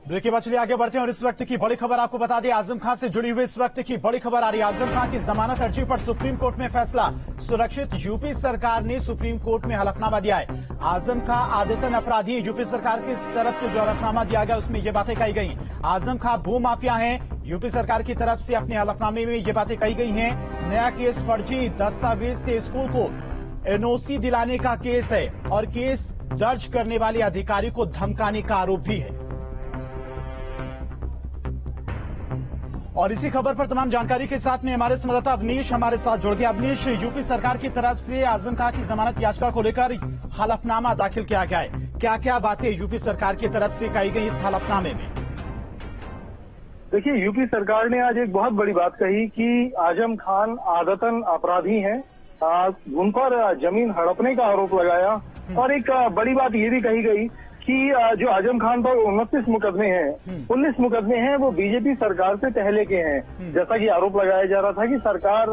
Break के बाद चलिए आगे बढ़ते हैं और इस वक्त की बड़ी खबर आपको बता दें। आजम खान से जुड़ी हुई इस वक्त की बड़ी खबर आ रही है। आजम खान की जमानत अर्जी पर सुप्रीम कोर्ट में फैसला सुरक्षित। यूपी सरकार ने सुप्रीम कोर्ट में हलफनामा दिया है। आजम खान आदतन अपराधी है। यूपी सरकार की तरफ से जो हलफनामा दिया गया उसमें ये बातें कही गई। आजम खान भू माफिया हैं। यूपी सरकार की तरफ से अपने हलफनामे में ये बातें कही गई हैं। नया केस फर्जी दस्तावेज से स्कूल को एनओसी दिलाने का केस है और केस दर्ज करने वाले अधिकारी को धमकाने का आरोप भी है। और इसी खबर पर तमाम जानकारी के साथ में हमारे संवाददाता अवनीश हमारे साथ जुड़ गया। अवनीश, यूपी सरकार की तरफ से आजम खान की जमानत याचिका को लेकर हलफनामा दाखिल किया गया है। क्या क्या बातें यूपी सरकार की तरफ से कही गई इस हलफनामे में? देखिए, यूपी सरकार ने आज एक बहुत बड़ी बात कही कि आजम खान आदतन अपराधी हैं। उन पर जमीन हड़पने का आरोप लगाया और एक बड़ी बात ये भी कही गई कि जो आजम खान पर 29 मुकदमे हैं, 19 मुकदमे हैं वो बीजेपी सरकार से पहले के हैं। जैसा कि आरोप लगाया जा रहा था कि सरकार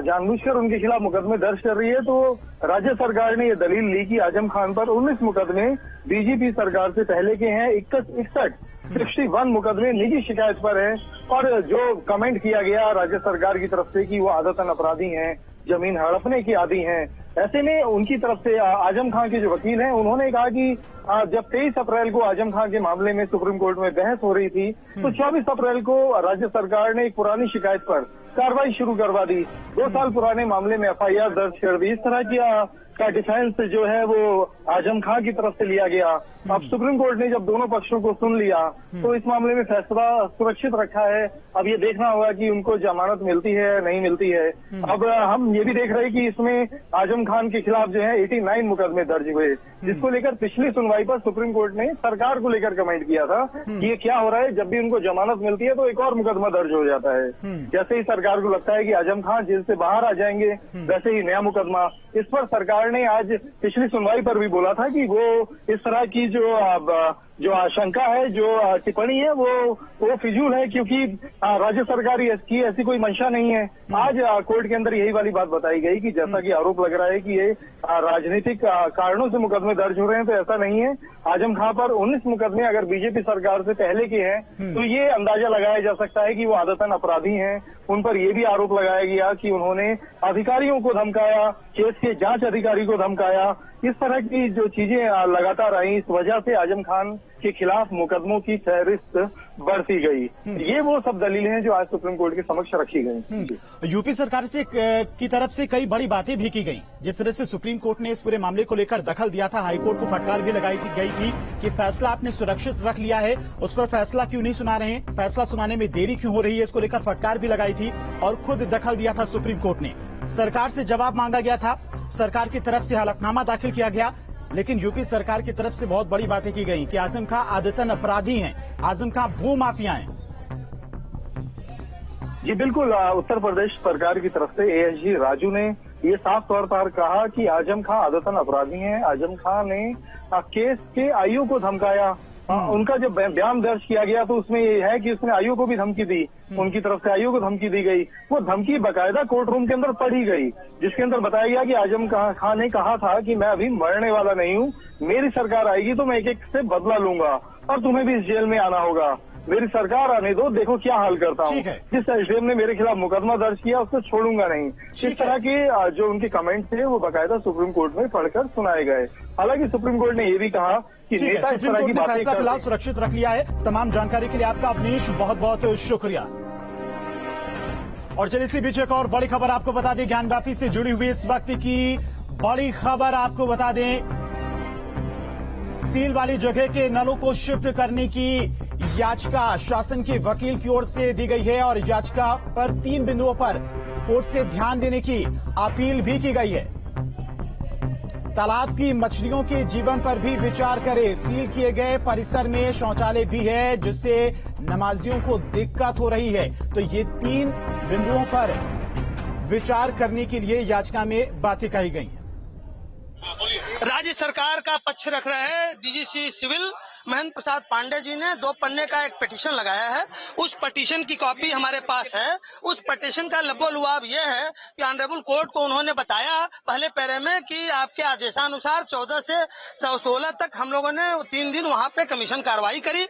जानबूझकर उनके खिलाफ मुकदमे दर्ज कर रही है, तो राज्य सरकार ने ये दलील ली कि आजम खान पर 19 मुकदमे बीजेपी सरकार से पहले के हैं। 61 मुकदमे निजी शिकायत पर है और जो कमेंट किया गया राज्य सरकार की तरफ से कि वो आदतन अपराधी हैं, जमीन हड़पने की आदी हैं। ऐसे में उनकी तरफ से आजम खान के जो वकील हैं उन्होंने कहा कि जब 23 अप्रैल को आजम खान के मामले में सुप्रीम कोर्ट में बहस हो रही थी तो 24 अप्रैल को राज्य सरकार ने एक पुरानी शिकायत पर कार्रवाई शुरू करवा दी। 2 साल पुराने मामले में एफआईआर दर्ज कर दी। इस तरह का डिफेंस जो है वो आजम खान की तरफ से लिया गया। अब सुप्रीम कोर्ट ने जब दोनों पक्षों को सुन लिया तो इस मामले में फैसला सुरक्षित रखा है। अब ये देखना होगा कि उनको जमानत मिलती है नहीं मिलती है। अब हम ये भी देख रहे हैं कि इसमें आजम खान के खिलाफ जो है 89 मुकदमे दर्ज हुए, जिसको लेकर पिछली सुनवाई पर सुप्रीम कोर्ट ने सरकार को लेकर कमेंट किया था कि ये क्या हो रहा है, जब भी उनको जमानत मिलती है तो एक और मुकदमा दर्ज हो जाता है। जैसे ही सरकार को लगता है कि आजम खान जेल से बाहर आ जाएंगे वैसे ही नया मुकदमा। इस पर सरकार ने आज पिछली सुनवाई पर भी बोला था कि वो इस तरह की जो आशंका है, जो टिप्पणी है वो फिजूल है, क्योंकि राज्य सरकार की ऐसी कोई मंशा नहीं है। आज कोर्ट के अंदर यही वाली बात बताई गई कि जैसा कि आरोप लग रहा है कि ये राजनीतिक कारणों से मुकदमे दर्ज हो रहे हैं, तो ऐसा नहीं है। आजम खान पर 19 मुकदमे अगर बीजेपी सरकार से पहले के हैं तो ये अंदाजा लगाया जा सकता है कि वो आदतन अपराधी हैं। उन पर यह भी आरोप लगाया गया कि उन्होंने अधिकारियों को धमकाया, केस के जांच अधिकारी को धमकाया। इस तरह की जो चीजें लगातार आई, इस वजह से आजम खान के खिलाफ मुकदमों की फहरिस्त बढ़ती गई। ये वो सब दलीलें हैं जो आज सुप्रीम कोर्ट के समक्ष रखी गई। यूपी सरकार से की तरफ से कई बड़ी बातें भी की गई। जिस तरह से सुप्रीम कोर्ट ने इस पूरे मामले को लेकर दखल दिया था, हाईकोर्ट को फटकार भी लगाई गई थी कि फैसला आपने सुरक्षित रख लिया है, उस पर फैसला क्यों नहीं सुना रहे हैं, फैसला सुनाने में देरी क्यों हो रही है, इसको लेकर फटकार भी लगाई थी और खुद दखल दिया था सुप्रीम कोर्ट ने। सरकार से जवाब मांगा गया था, सरकार की तरफ से हलफनामा दाखिल किया गया, लेकिन यूपी सरकार की तरफ से बहुत बड़ी बातें की गई कि आजम खान आदतन अपराधी हैं, आजम खान भू माफिया हैं। जी बिल्कुल, उत्तर प्रदेश सरकार की तरफ से एएसजी राजू ने ये साफ तौर पर कहा कि आजम खान आदतन अपराधी हैं। आजम खान ने केस के आयु को धमकाया। उनका जब बयान दर्ज किया गया तो उसमें ये है कि उसने आयु को भी धमकी दी, उनकी तरफ से आयु को धमकी दी गई। वो धमकी बाकायदा कोर्ट रूम के अंदर पढ़ी गई, जिसके अंदर बताया गया कि आजम खान ने कहा था कि मैं अभी मरने वाला नहीं हूँ, मेरी सरकार आएगी तो मैं एक से बदला लूंगा और तुम्हें भी इस जेल में आना होगा। मेरी सरकार आने दो, देखो क्या हाल करता हूँ। जिस एसडीएम ने मेरे खिलाफ मुकदमा दर्ज किया उसको छोड़ूंगा नहीं। इस तरह के जो उनके कमेंट थे वो बाकायदा सुप्रीम कोर्ट में पढ़कर सुनाए गए। हालांकि सुप्रीम कोर्ट ने ये भी कहा कि नेता इस तरह की बातें फैसला फिलहाल सुरक्षित रख लिया है। तमाम जानकारी के लिए आपका अवनीश बहुत बहुत शुक्रिया। और चलिए इसी बीच एक और बड़ी खबर आपको बता दें, ज्ञानव्यापी से जुड़ी हुई इस वक्त की बड़ी खबर आपको बता दें। सील वाली जगह के नलों को शिफ्ट करने की याचिका शासन के वकील की ओर से दी गई है और याचिका पर 3 बिंदुओं पर कोर्ट से ध्यान देने की अपील भी की गई है। तालाब की मछलियों के जीवन पर भी विचार करें। सील किए गए परिसर में शौचालय भी है जिससे नमाजियों को दिक्कत हो रही है। तो ये 3 बिंदुओं पर विचार करने के लिए याचिका में बातें कही गई हैं। राज्य सरकार का पक्ष रख रहे हैं डीजीसी सिविल महेंद्र प्रसाद पांडे जी ने 2 पन्ने का एक पिटीशन लगाया है। उस पिटीशन की कॉपी हमारे पास है। उस पिटीशन का लबो-लुआब ये है कि ऑनरेबल कोर्ट को उन्होंने बताया पहले पैरे में कि आपके आदेशानुसार 14 से 16 तक हम लोगों ने 3 दिन वहां पे कमीशन कार्रवाई करी।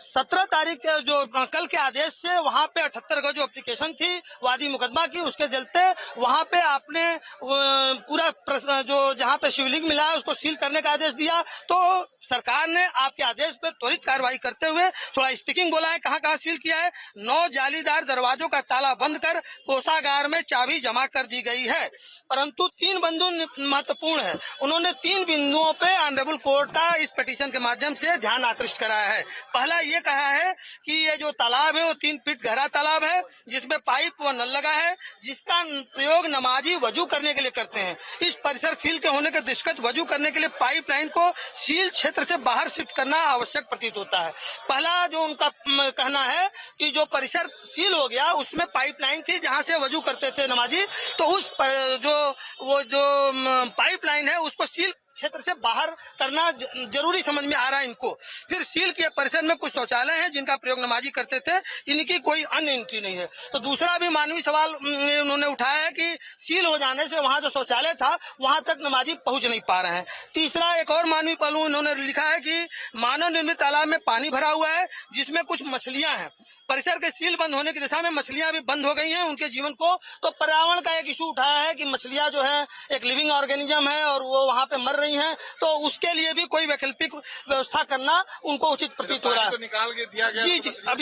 17 तारीख जो कल के आदेश से वहां पे 78 का जो एप्लीकेशन थी वादी मुकदमा की, उसके चलते वहां पे आपने पूरा जो जहां पे शिवलिंग मिला है उसको सील करने का आदेश दिया। तो सरकार ने आपके आदेश पे त्वरित कार्रवाई करते हुए थोड़ा स्पीकिंग बोला है, कहां कहां सील किया है। 9 जालीदार दरवाजों का ताला बंद कर कोषागार में चाबी जमा कर दी गई है। परंतु 3 बिंदु महत्वपूर्ण है। उन्होंने 3 बिंदुओं पे ऑनरेबल कोर्ट का इस पिटीशन के माध्यम से ध्यान आकृष्ट कराया है। पहला ये कहा है कि ये जो तालाब है वो 3 फीट गहरा तालाब है, जिसमें पाइप व नल लगा है, जिसका प्रयोग नमाजी वजू करने के लिए करते हैं। इस परिसर सील के होने के दृष्टिगत वजू करने के लिए पाइपलाइन को सील क्षेत्र से बाहर शिफ्ट करना आवश्यक प्रतीत होता है। पहला जो उनका कहना है कि जो परिसर सील हो गया उसमें पाइपलाइन थी जहां से वजू करते थे नमाजी, तो उस जो पाइपलाइन है उसको सील क्षेत्र से बाहर करना जरूरी समझ में आ रहा है इनको। फिर सील किए परिसर में कुछ शौचालय हैं जिनका प्रयोग नमाजी करते थे, इनकी कोई अन्य एंट्री नहीं है। तो दूसरा भी मानवीय सवाल उन्होंने उठाया है कि सील हो जाने से वहां जो शौचालय था वहां तक नमाजी पहुंच नहीं पा रहे हैं। तीसरा एक और मानवीय पहलू उन्होंने लिखा है कि मानव निर्मित तालाब में पानी भरा हुआ है जिसमें कुछ मछलियां हैं। परिसर के सील बंद होने की दिशा में मछलियां भी बंद हो गई हैं उनके जीवन को। तो पर्यावरण का एक इशू उठाया है कि मछलियां जो है एक लिविंग ऑर्गेनिज्म है और वो वहां पे मर रही हैं, तो उसके लिए भी कोई वैकल्पिक व्यवस्था करना उनको उचित प्रतीत हो रहा है। तो निकाल के दिया गया जी। अब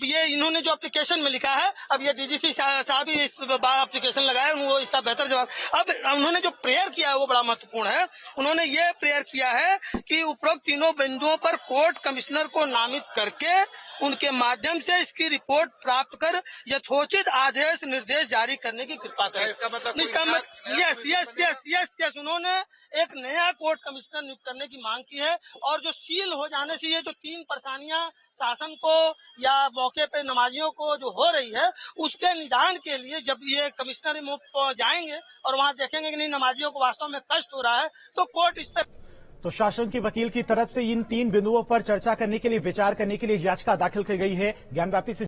ये इन्होंने जो एप्लीकेशन में लिखा है, अब ये डीजीसी साहब ही इस एप्लीकेशन लगाए, वो इसका बेहतर जवाब। अब उन्होंने जो प्रेयर किया है वो बड़ा महत्वपूर्ण है। उन्होंने ये प्रेयर किया है कि उपरोक्त तीनों बिंदुओं पर कोर्ट कमिश्नर को नामित करके उनके माध्यम से इसकी रिपोर्ट प्राप्त कर यथोचित आदेश निर्देश जारी करने की कृपा करें। यस उन्होंने एक नया कोर्ट कमिश्नर नियुक्त करने की मांग की है। और जो सील हो जाने से ये जो 3 परेशानियां शासन को या मौके पे नमाजियों को जो हो रही है उसके निदान के लिए जब ये कमिश्नर जाएंगे और वहां देखेंगे कि नहीं नमाजियों को वास्तव में कष्ट हो रहा है तो कोर्ट इस पर। तो शासन की वकील की तरफ से इन 3 बिंदुओं पर चर्चा करने के लिए विचार करने के लिए याचिका दाखिल की गई है। ज्ञानव्यापी से